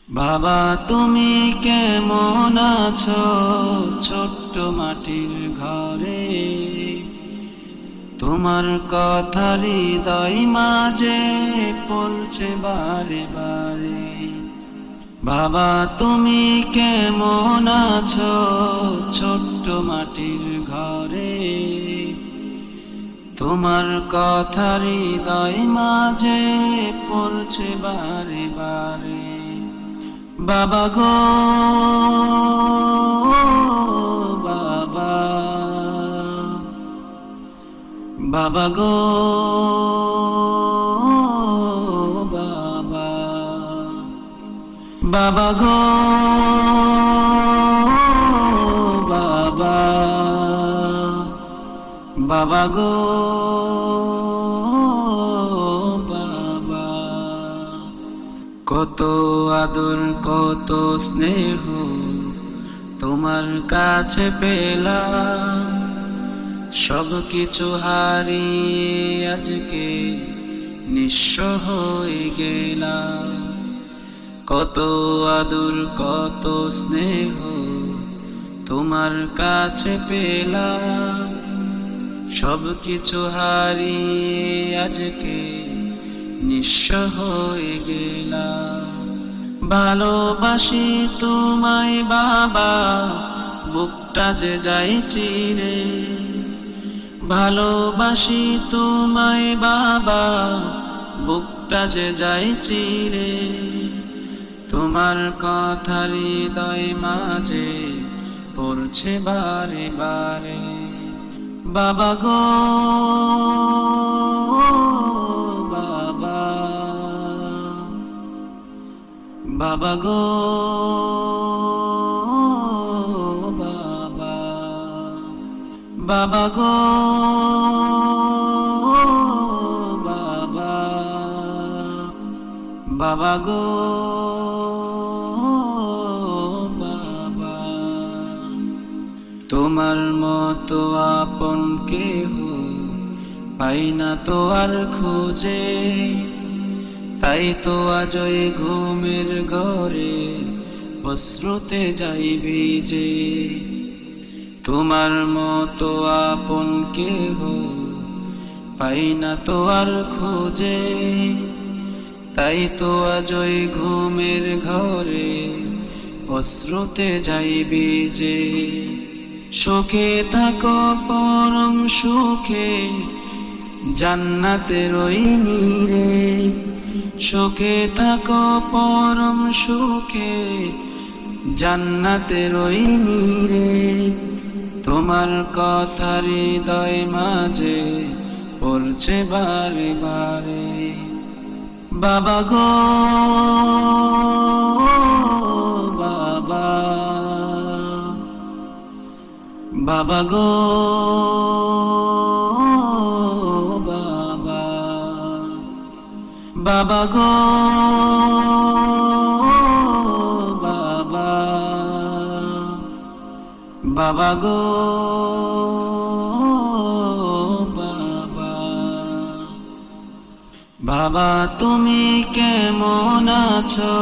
বাবা তুমি কেমন আছো ছোট্ট মাটির ঘরে, তোমার কথা হৃদয় মাঝে পড়ছে বারে বারে। বাবা তুমি কেমন আছো ছোট্ট মাটির ঘরে, তোমার কথা হৃদয় মাঝে পড়ছে বারে বারে। বাবা গো বাবা, বাবা গো বাবা, বাবা গো বাবা, বাবা গো বাবা। কত আদর কত স্নেহ তোমার কাছে পেলাম, সব কিছু হারিয়ে আজকে নিঃস্ব হয়ে গেলাম। কত আদর কত স্নেহ তোমার কাছে পেলাম, সব কিছু হারিয়ে আজকে নিঃস্ব হয়ে গেলাম। ভালোবাসি তোমায় বাবা, বুকটা যে যাই চিরে। ভালোবাসি তোমায় বাবা, বুকটা যে যাই চিরে। তোমার কথা হৃদয় মাঝে পড়ছে বারে বারে। বাবা গো বাবা, বাবা গো বাবা, বাবা গো বাবা, বাবা গো বাবা। তোমার মতো আপন কেহ পাই না তো আর খুঁজে, তাই তো আজই ঘুমের ঘরে অশ্রুতে যাই ভিজে। তোমার মতো আপন কেহ পাই না তো আর খুঁজে, তাই তো আজই ঘুমের ঘরে অশ্রুতে যাই ভিজে। সুখে থাকো পরম সুখে জান্নাতের ওই নীরে, সুখে থাকো পরম সুখে জান্নাতের ওই নীরে। তোমার কথা হৃদয় মাঝে পড়ছে বারে বারে। বাবা গো বাবা, বাবা গো বাবা, বাবা গো বাবা, বাবা গো বাবা। বাবা তুমি কেমন আছো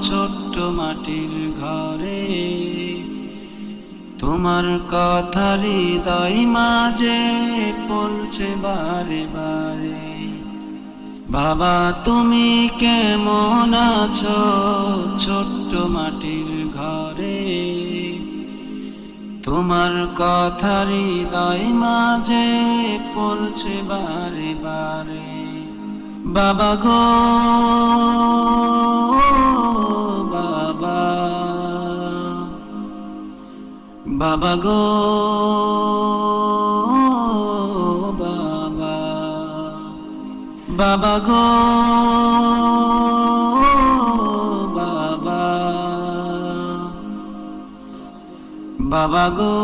ছোট্ট মাটির ঘরে, তোমার কথা হৃদয় মাঝে পড়ছে বারে বারে। বাবা তুমি কেমন আছো ছোট্ট মাটির ঘরে, তোমার কথা হৃদয় মাঝে পড়ছে বারে বারে। বাবা গো বাবা, বাবা গো বাবা, বাবা গো বাবা, বাবা গো